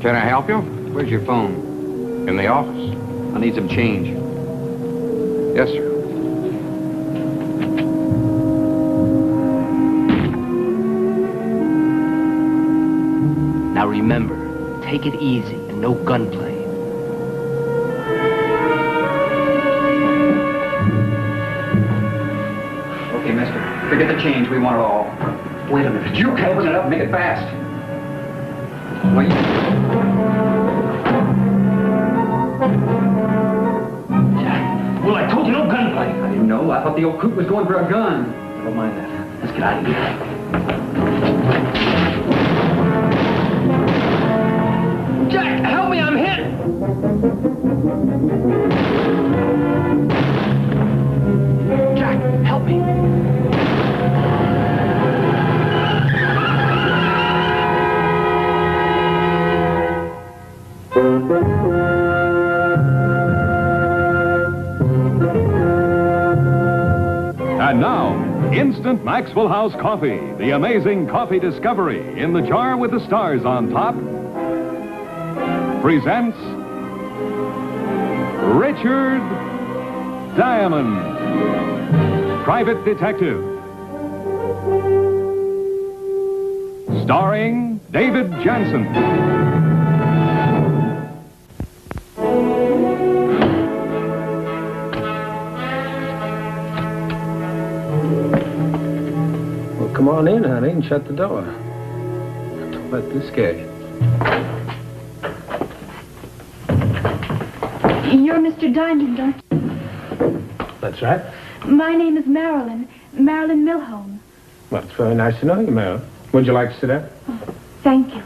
Can I help you? Where's your phone? In the office. I need some change. Yes, sir. Now remember, take it easy and no gunplay. Okay, mister. Forget the change. We want it all. Wait a minute. You can open it up and make it fast. Wait. Well, I told you no gunplay. I didn't know. I thought the old coot was going for a gun. Never mind that. Let's get out of here. Jack, help me, I'm hit! Jack, help me. And now, Instant Maxwell House Coffee, the amazing coffee discovery in the jar with the stars on top, presents Richard Diamond, Private Detective. Starring David Janssen. Come on in, honey, and shut the door. Don't let this scare you. You're Mr. Diamond, don't you? That's right. My name is Marilyn Milhoan. Well, it's very nice to know you, Marilyn. Would you like to sit down? Oh, thank you.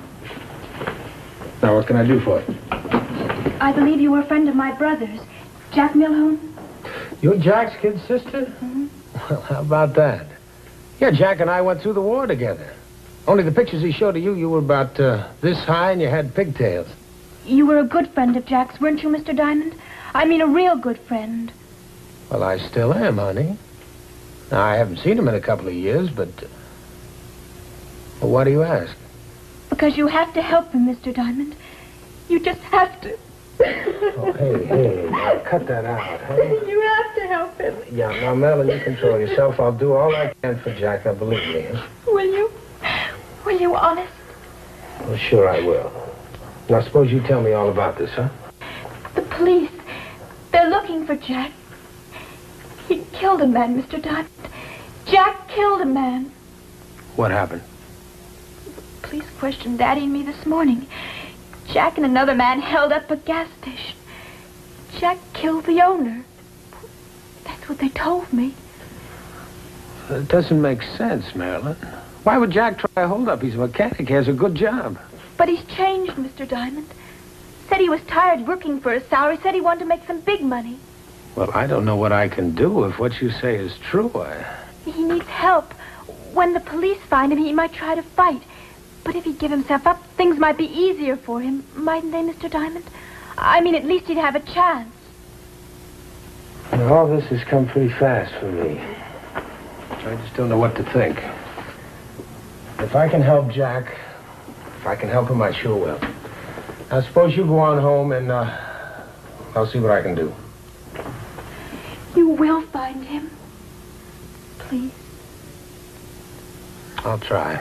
Now, what can I do for you? I believe you were a friend of my brother's, Jack Milhoan. You're Jack's kid sister? Mm-hmm. Well, how about that? Yeah, Jack and I went through the war together. Only the pictures he showed of you, you were about this high and you had pigtails. You were a good friend of Jack's, weren't you, Mr. Diamond? I mean, a real good friend. Well, I still am, honey. Now, I haven't seen him in a couple of years, but... Well, why do you ask? Because you have to help him, Mr. Diamond. You just have to. Oh, hey, now cut that out, hey? You have to help him. Yeah, now, Marilyn, you control yourself. I'll do all I can for Jack, now believe me. Huh? Will you? Will you, honest? Well, sure I will. Now, suppose you tell me all about this, huh? The police, they're looking for Jack. He killed a man, Mr. Diamond. Jack killed a man. What happened? The police questioned Daddy and me this morning. Jack and another man held up a gas station. Jack killed the owner. That's what they told me. It doesn't make sense, Marilyn. Why would Jack try a hold-up? He's a mechanic. He has a good job. But he's changed, Mr. Diamond. Said he was tired working for his salary. Said he wanted to make some big money. Well, I don't know what I can do if what you say is true. He needs help. When the police find him, he might try to fight. But if he'd give himself up, things might be easier for him, mightn't they, Mr. Diamond? I mean, at least he'd have a chance. Well, all this has come pretty fast for me. I just don't know what to think. If I can help Jack, if I can help him, I sure will. Now, suppose you go on home and, I'll see what I can do. You will find him. Please. I'll try.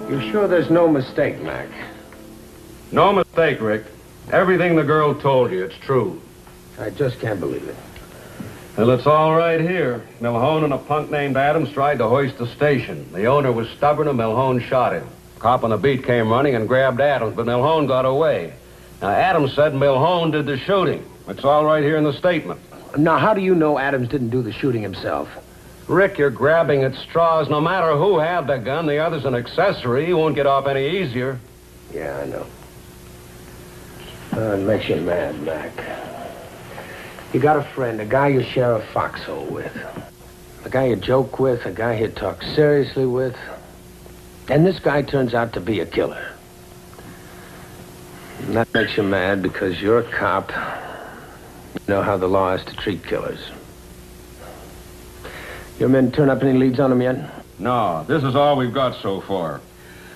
You sure there's no mistake, Mac? No mistake, Rick. Everything the girl told you, it's true. I just can't believe it. Well, it's all right here. Milhoan and a punk named Adams tried to hoist the station. The owner was stubborn and Milhoan shot him. Cop on the beat came running and grabbed Adams, but Milhoan got away. Now, Adams said Milhoan did the shooting. It's all right here in the statement. Now, how do you know Adams didn't do the shooting himself? Rick, you're grabbing at straws. No matter who had the gun, the other's an accessory. He won't get off any easier. Yeah, I know. It makes you mad, Mac. You got a friend, a guy you share a foxhole with. A guy you joke with, a guy you talk seriously with. And this guy turns out to be a killer. And that makes you mad because you're a cop. You know how the law is to treat killers. Your men turn up any leads on him yet? No, this is all we've got so far.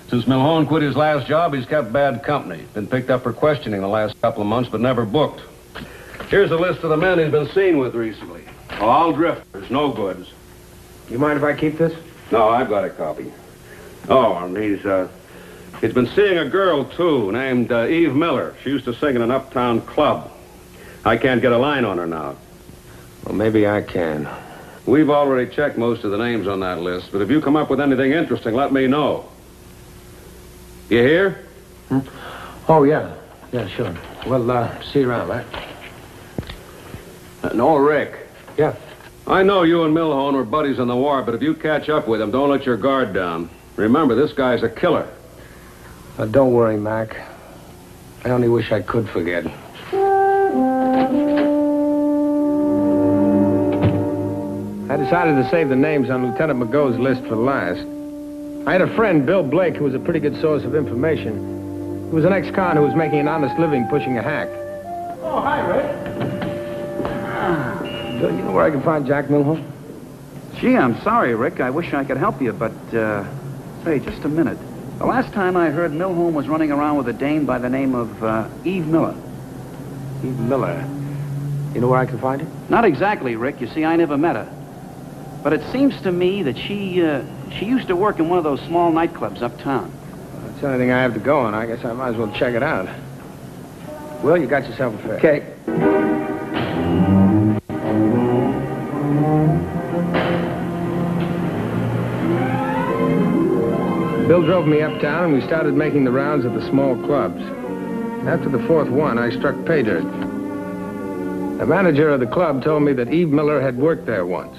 Since Milhoan quit his last job, he's kept bad company. Been picked up for questioning the last couple of months, but never booked. Here's a list of the men he's been seen with recently. All drifters, no goods. You mind if I keep this? No, I've got a copy. Oh, and he's been seeing a girl, too, named Eve Miller. She used to sing in an uptown club. I can't get a line on her now. Well, maybe I can. We've already checked most of the names on that list, but if you come up with anything interesting, let me know. You hear? Oh, yeah. Yeah, sure. Well, see you around, right? No, Rick. Yeah. I know you and Milhoan were buddies in the war, but if you catch up with him, don't let your guard down. Remember, this guy's a killer. Don't worry, Mac. I only wish I could forget. I decided to save the names on Lieutenant McGo's list for last. I had a friend, Bill Blake, who was a pretty good source of information. He was an ex-con who was making an honest living pushing a hack. Oh, hi, Rick. Do you know where I can find Jack Milhoan? Gee, I'm sorry, Rick. I wish I could help you, but, say, just a minute. The last time I heard, Milhoan was running around with a dame by the name of, Eve Miller. Eve Miller. You know where I can find her? Not exactly, Rick. You see, I never met her. But it seems to me that she used to work in one of those small nightclubs uptown. That's the only thing I have to go on. I guess I might as well check it out. Well, you got yourself a fare. Okay. Bill drove me uptown, and we started making the rounds of the small clubs. After the fourth one, I struck pay dirt. The manager of the club told me that Eve Miller had worked there once.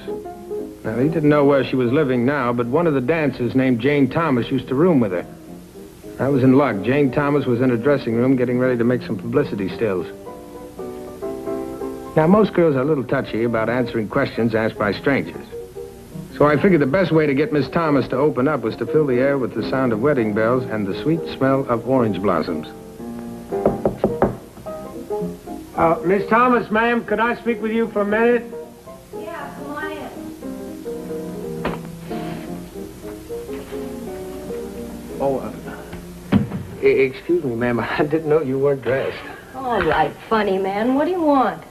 Now, he didn't know where she was living now, but one of the dancers named Jane Thomas used to room with her. I was in luck. Jane Thomas was in her dressing room getting ready to make some publicity stills. Now, most girls are a little touchy about answering questions asked by strangers. So I figured the best way to get Miss Thomas to open up was to fill the air with the sound of wedding bells and the sweet smell of orange blossoms. Miss Thomas, ma'am, could I speak with you for a minute? Yeah, come on in. Oh, excuse me, ma'am. I didn't know you weren't dressed. All right, funny man. What do you want?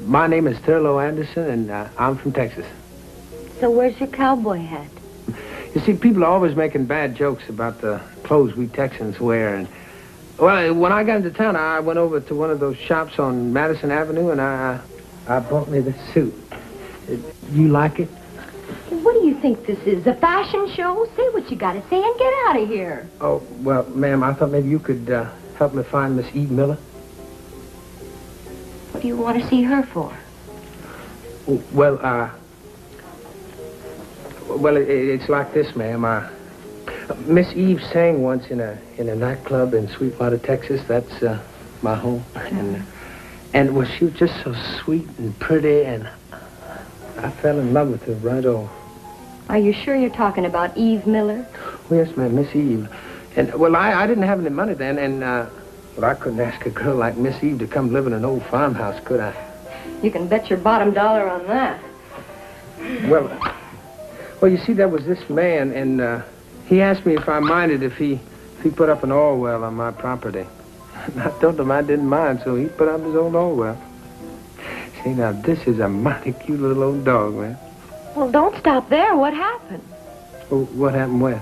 My name is Thurlow Anderson, and I'm from Texas. So where's your cowboy hat? You see, people are always making bad jokes about the clothes we Texans wear. And, well, when I got into town, I went over to one of those shops on Madison Avenue, and I bought me this suit. You like it? What do you think this is, a fashion show? Say what you gotta say and get out of here. Oh, well, ma'am, I thought maybe you could help me find Miss Eve Miller. What do you want to see her for? Well, it's like this, ma'am. Miss Eve sang once in a nightclub in Sweetwater, Texas. That's my home. And well, she was just so sweet and pretty, and I fell in love with her right off. Are you sure you're talking about Eve Miller? Oh, yes, ma'am, Miss Eve. And, well, I didn't have any money then, and, well, I couldn't ask a girl like Miss Eve to come live in an old farmhouse, could I? You can bet your bottom dollar on that. Well, you see, there was this man, and he asked me if I minded if he put up an oil well on my property. And I told him I didn't mind, so he put up his old oil well. See, now, this is a mighty cute little old dog, man. Well, don't stop there. What happened? Well, what happened where?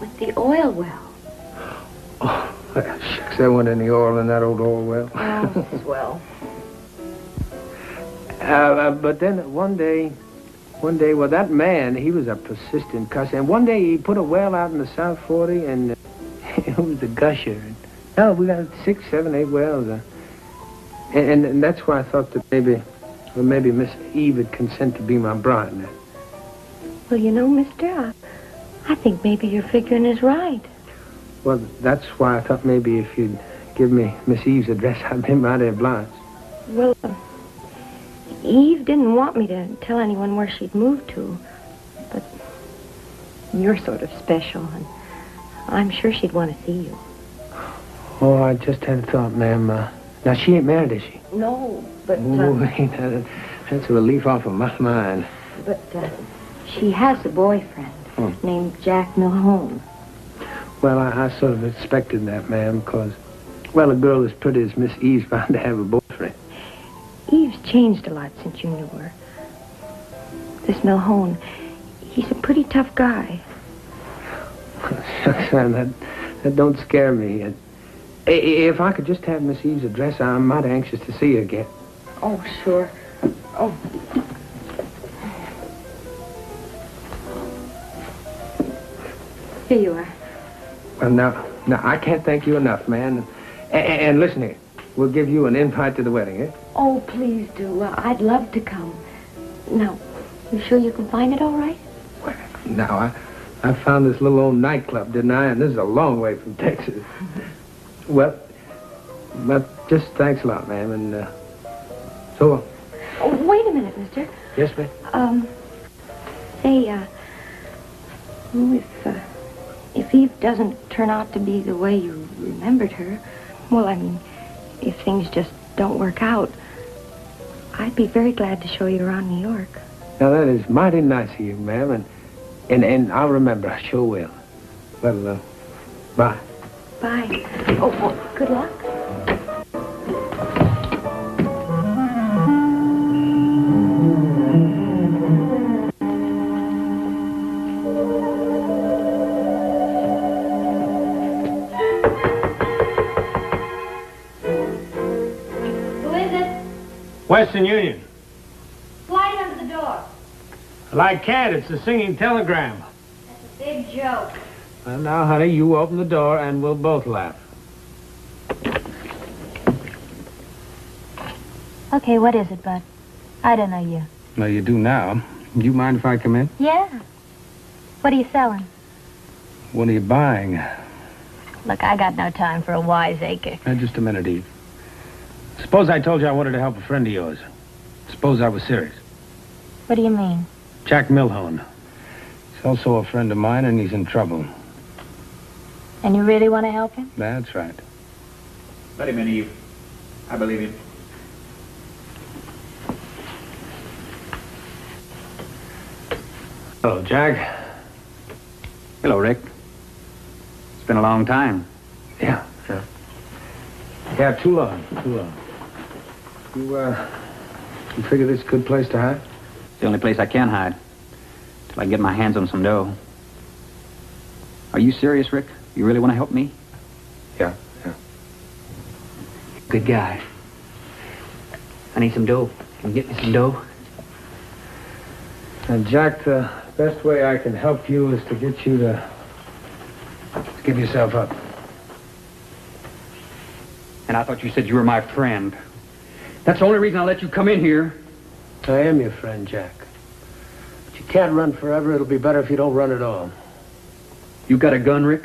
With the oil well. Oh, shucks, there wasn't any oil in that old oil well. Oh, swell. But then one day, well, that man, he was a persistent cuss. And one day he put a well out in the South 40, and it was a gusher. Oh, we got 6, 7, 8 wells. And that's why I thought that maybe Miss Eve would consent to be my bride. Well, you know, mister, I think maybe your figuring is right. Well, that's why I thought maybe if you'd give me Miss Eve's address, I'd be mighty obliged. Well, Eve didn't want me to tell anyone where she'd moved to, but you're sort of special, and I'm sure she'd want to see you. Oh, I just had a thought, ma'am. Now, she ain't married, is she? No, but... That's a relief off of my mind. But she has a boyfriend named Jack Milhoan. Well, I sort of expected that, ma'am, because, well, a girl as pretty as Miss Eve's bound to have a boyfriend. Eve's changed a lot since you knew her. This Milhoan, he's a pretty tough guy. Son, that don't scare me. If I could just have Miss Eve's address, I'm mighty anxious to see her again. Oh, sure. Oh. Here you are. Well, now, I can't thank you enough, man. And listen here, we'll give you an invite to the wedding, eh? Oh, please do. I'd love to come. Now, you sure you can find it all right? Well, now, I found this little old nightclub, didn't I? And this is a long way from Texas. Well, just thanks a lot, ma'am, and so... Oh, wait a minute, mister. Yes, ma'am? Say, if Eve doesn't turn out to be the way you remembered her, well, I mean, if things just don't work out, I'd be very glad to show you around New York. Now, that is mighty nice of you, ma'am, and I'll remember, I sure will. Well, bye. Bye. Oh, good luck. Western Union. Slide under the door. Well, I can't. It's a singing telegram. That's a big joke. Well, now, honey, you open the door and we'll both laugh. Okay, what is it, Bud? I don't know you. Well, you do now. Do you mind if I come in? Yeah. What are you selling? What are you buying? Look, I got no time for a wiseacre. Just a minute, Eve. Suppose I told you I wanted to help a friend of yours. Suppose I was serious. What do you mean? Jack Milhoan. He's also a friend of mine, and he's in trouble. And you really want to help him? That's right. Let him in, Eve. I believe him. Hello, Jack. Hello, Rick. It's been a long time. Yeah. Yeah, too long. You figure this is a good place to hide? It's the only place I can hide. Till I get my hands on some dough. Are you serious, Rick? You really want to help me? Yeah. Good guy. I need some dough. Can you get me some dough? And Jack, the best way I can help you is to get you to give yourself up. And I thought you said you were my friend. That's the only reason I let you come in here. I am your friend, Jack. But you can't run forever. It'll be better if you don't run at all. You got a gun, Rick?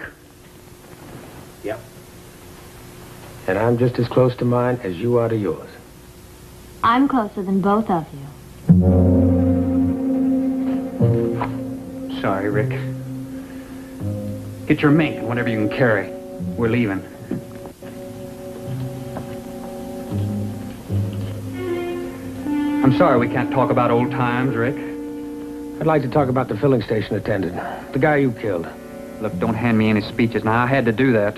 Yep. And I'm just as close to mine as you are to yours. I'm closer than both of you. Sorry, Rick. Get your mink and whatever you can carry. We're leaving. I'm sorry we can't talk about old times, Rick. I'd like to talk about the filling station attendant, the guy you killed. Look, don't hand me any speeches. Now, I had to do that.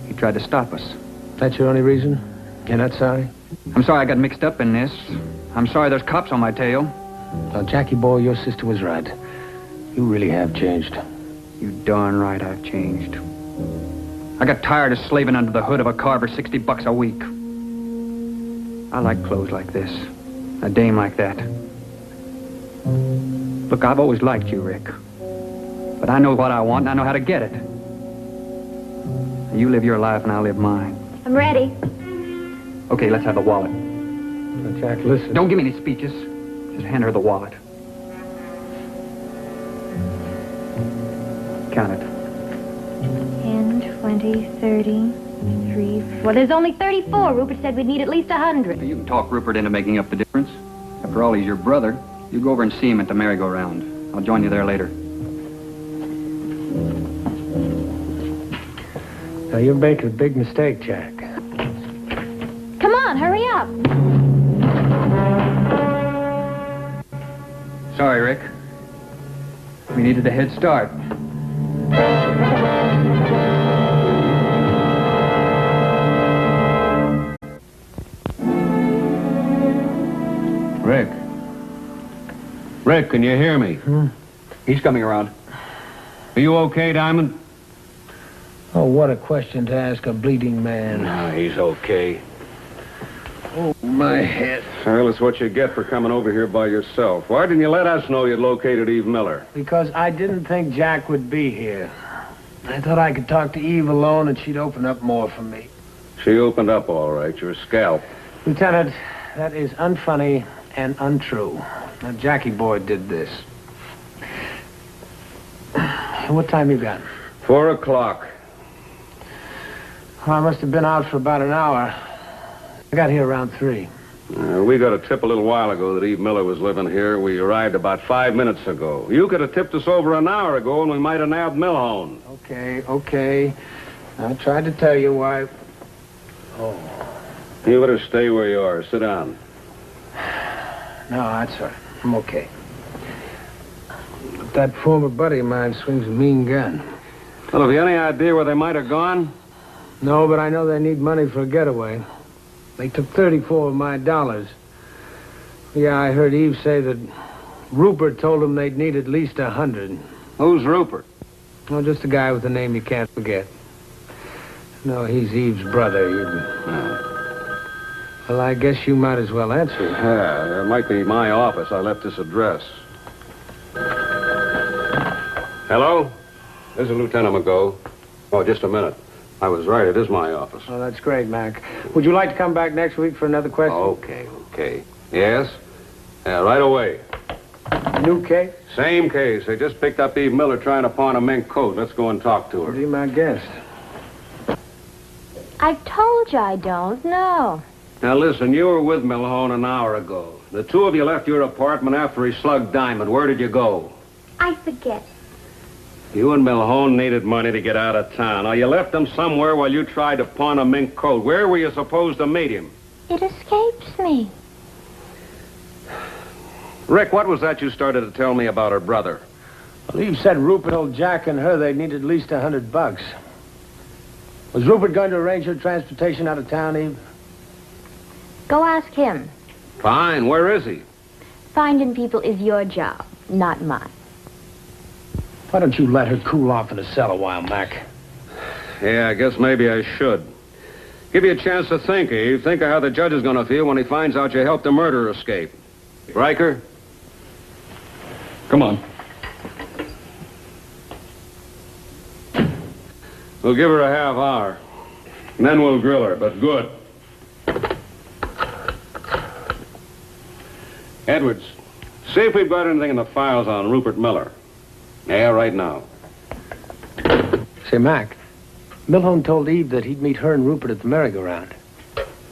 He tried to stop us. That's your only reason? You're not sorry? I'm sorry I got mixed up in this. I'm sorry there's cops on my tail. Now, Jackie boy, your sister was right. You really have changed. You darn right I've changed. I got tired of slaving under the hood of a car for $60 a week. I like clothes like this. A dame like that. Look, I've always liked you, Rick. But I know what I want, and I know how to get it. You live your life, and I'll live mine. I'm ready. Okay, let's have the wallet. Now, Jack, listen. Don't give me any speeches. Just hand her the wallet. Count it. 10, 20, 30, 3, 4. Well, there's only 34. Rupert said we'd need at least 100. You can talk Rupert into making up the difference. After all, he's your brother. You go over and see him at the merry-go-round. I'll join you there later. Now, you're making a big mistake, Jack. Come on, hurry up. Sorry, Rick. We needed a head start. Rick. Rick, can you hear me? He's coming around. Are you okay, Diamond? Oh, what a question to ask a bleeding man. No, he's okay. Oh, my head. Well, it's what you get for coming over here by yourself. Why didn't you let us know you'd located Eve Miller? Because I didn't think Jack would be here. I thought I could talk to Eve alone and she'd open up more for me. She opened up all right. Your scalp. Lieutenant, that is unfunny and untrue. Now, Jackie boy did this. What time you got? 4 o'clock. Well, I must have been out for about an hour. I got here around 3. We got a tip a little while ago that Eve Miller was living here. We arrived about 5 minutes ago. You could have tipped us over an hour ago and we might have nabbed Milhoan. Okay. I tried to tell you why... Oh. You better stay where you are. Sit down. No, that's all right. I'm okay. But that former buddy of mine swings a mean gun. Well, have you any idea where they might have gone? No, but I know they need money for a getaway. They took 34 of my dollars. Yeah, I heard Eve say that Rupert told them they'd need at least 100. Who's Rupert? Oh, just a guy with a name you can't forget. No, he's Eve's brother. Well, I guess you might as well answer it. Yeah, it might be my office. I left this address. Hello? This is Lieutenant McGo. Oh, just a minute. I was right. It is my office. Oh, that's great, Mac. Would you like to come back next week for another question? Okay. Yes? Yeah, right away. New case? Same case. They just picked up Eve Miller trying to pawn a mink coat. Let's go and talk to her. Be my guest. I told you I don't know. Now, listen, you were with Milhoan an hour ago. The two of you left your apartment after he slugged Diamond. Where did you go? I forget. You and Milhoan needed money to get out of town. Now, you left him somewhere while you tried to pawn a mink coat. Where were you supposed to meet him? It escapes me. Rick, what was that you started to tell me about her brother? Well, Eve said Rupert told Jack and her they needed at least $100. Was Rupert going to arrange her transportation out of town, Eve? Go ask him. Fine. Where is he? Finding people is your job, not mine. Why don't you let her cool off in the cell a while, Mac? Yeah, I guess maybe I should. Give you a chance to think, Eve. Think of how the judge is going to feel when he finds out you helped a murderer escape. Riker? Come on. We'll give her a half hour. And then we'll grill her, but good. Edwards, see if we've got anything in the files on Rupert Miller. Yeah, right now. Say, Mac, Milhoan told Eve that he'd meet her and Rupert at the merry-go-round.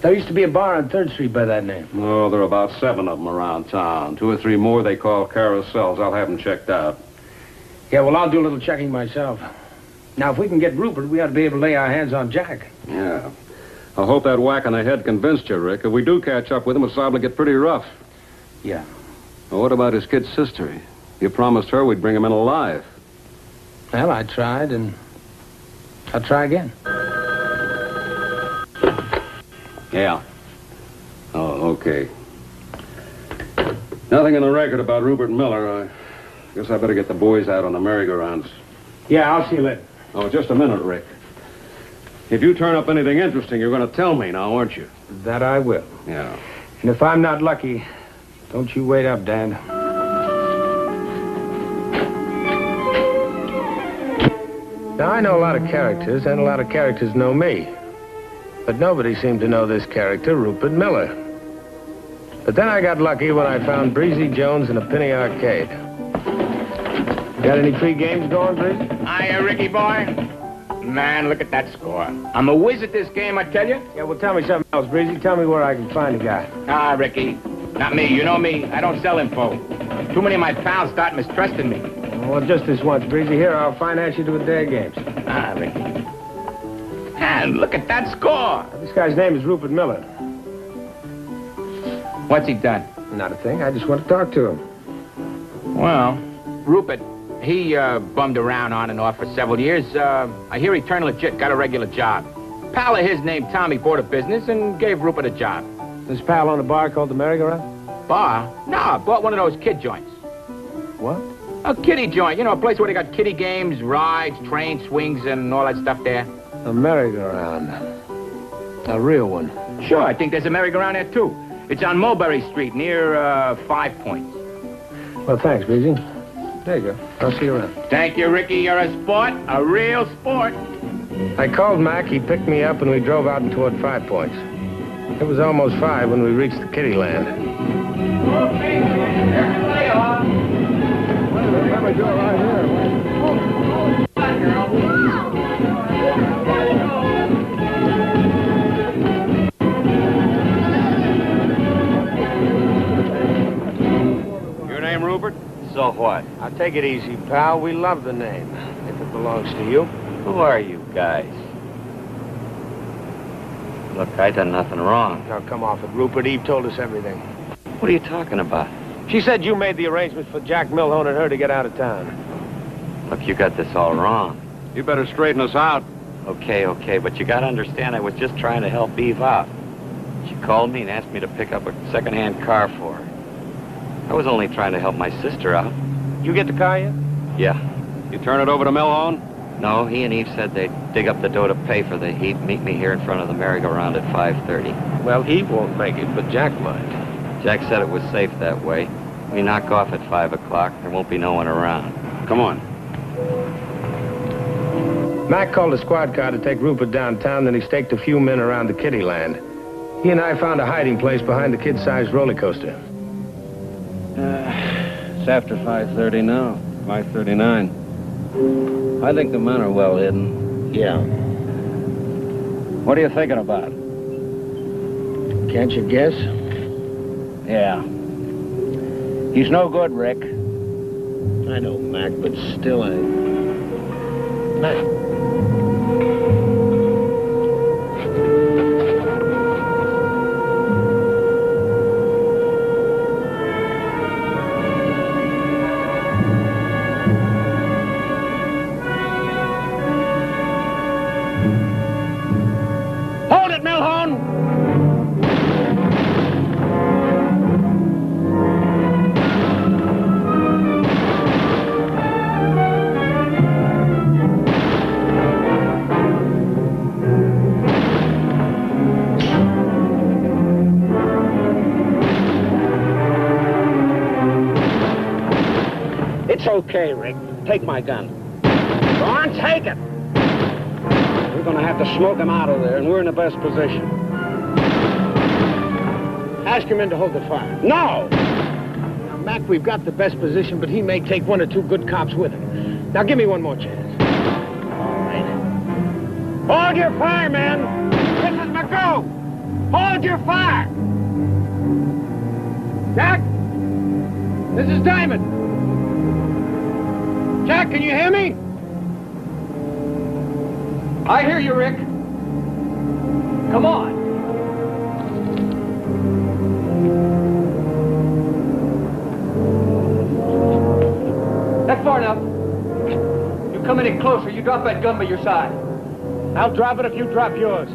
There used to be a bar on 3rd Street by that name. Oh, there are about 7 of them around town. 2 or 3 more they call carousels. I'll have them checked out. Yeah, well, I'll do a little checking myself. Now, if we can get Rupert, we ought to be able to lay our hands on Jack. Yeah. I hope that whack on the head convinced you, Rick. If we do catch up with him, it's liable to get pretty rough. Yeah. Well, what about his kid sister? You promised her we'd bring him in alive. Well, I tried, and I'll try again. Yeah. Oh, okay. Nothing in the record about Rupert Miller. I guess I better get the boys out on the merry-go-rounds. Yeah, I'll see you later. Oh, just a minute, Rick. If you turn up anything interesting, you're going to tell me now, aren't you? That I will. Yeah. And if I'm not lucky, don't you wait up, Dan. Now, I know a lot of characters, and a lot of characters know me. But nobody seemed to know this character, Rupert Miller. But then I got lucky when I found Breezy Jones in a penny arcade. Got any free games going, Breezy? Hiya, Ricky boy. Man, look at that score. I'm a whiz at this game, I tell you. Yeah, well, tell me something else, Breezy. Tell me where I can find a guy. Ah, Ricky. Not me. You know me. I don't sell info. Too many of my pals start mistrusting me. Well, just this once, Breezy. Here, I'll finance you to a day of games. Ah, Ricky. And look at that score. This guy's name is Rupert Miller. What's he done? Not a thing. I just want to talk to him. Well, Rupert, he bummed around on and off for several years. I hear he turned legit, got a regular job. Pal of his named Tommy bought a business and gave Rupert a job. This pal owned a bar called the Merry-Go-Round? Bar? No, I bought one of those kid joints. What? A kiddie joint. You know, a place where they got kiddie games, rides, train swings, and all that stuff there. A merry-go-round. A real one. Sure, I think there's a merry-go-round there, too. It's on Mulberry Street, near 5 Points. Well, thanks, Beezy. There you go. I'll see you around. Thank you, Ricky. You're a sport. A real sport. I called Mac, he picked me up, and we drove out toward 5 Points. It was almost 5 when we reached the kiddie land. Okay, there's the layoff. What do we do right here? Your name, Rupert? So what? Now, take it easy, pal. We love the name, if it belongs to you. Who are you guys? Look, I done nothing wrong. Now, come off it, Rupert. Eve told us everything. What are you talking about? She said you made the arrangements for Jack Milhoan and her to get out of town. Look, you got this all wrong. You better straighten us out. Okay, but you gotta understand I was just trying to help Eve out. She called me and asked me to pick up a second-hand car for her. I was only trying to help my sister out. You get the car yet? Yeah. You turn it over to Milhoan? No, he and Eve said they'd dig up the dough to pay for the heat, meet me here in front of the merry-go-round at 5:30. Well, Eve won't make it, but Jack might. Jack said it was safe that way. We knock off at 5 o'clock. There won't be no one around. Come on. Mac called a squad car to take Rupert downtown, then he staked a few men around the kiddie land. He and I found a hiding place behind the kid-sized roller coaster. It's after 5:30 now. 5:39. I think the men are well hidden. Yeah. What are you thinking about? Can't you guess? Yeah. He's no good, Rick. I know, Mac, but still Mac. Hold it, Milhoan! It's okay, Rick. Take my gun. Go on, take it. We're gonna have to smoke him out of there, and we're in the best position. Ask your men to hold the fire. No! Now, Mac, we've got the best position, but he may take 1 or 2 good cops with him. Now, give me one more chance. All right. Hold your fire, man! This is McGrew! Hold your fire! Jack? This is Diamond. Jack, can you hear me? I hear you, Rick. Come on. That's far enough. You come any closer, you drop that gun by your side. I'll drop it if you drop yours.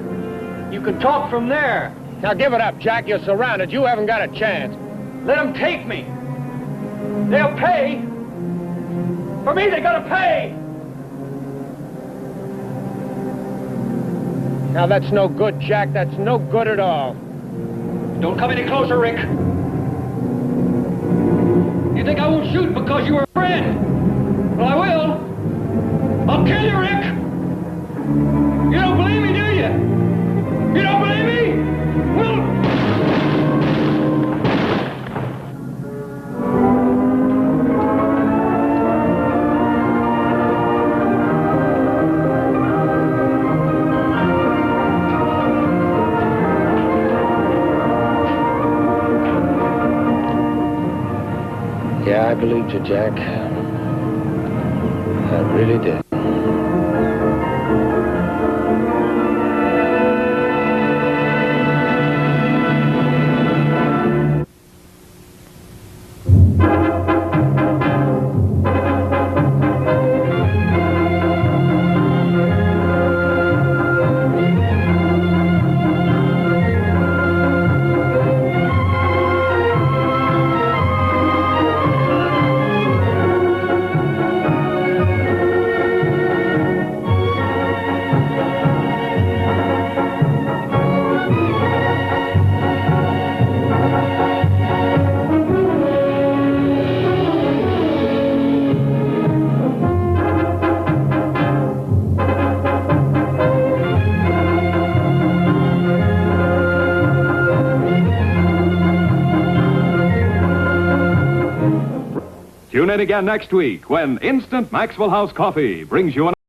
You can talk from there. Now, give it up, Jack. You're surrounded. You haven't got a chance. Let them take me. They'll pay. For me, they gotta pay. Now, that's no good, Jack. That's no good at all. Don't come any closer, Rick. You think I won't shoot because you were a friend? Well, I will. I'll kill you, Rick. You don't believe me, do you? You don't believe me? Well... Yeah, I believed you, Jack. I really did. Tune in again next week when Instant Maxwell House Coffee brings you an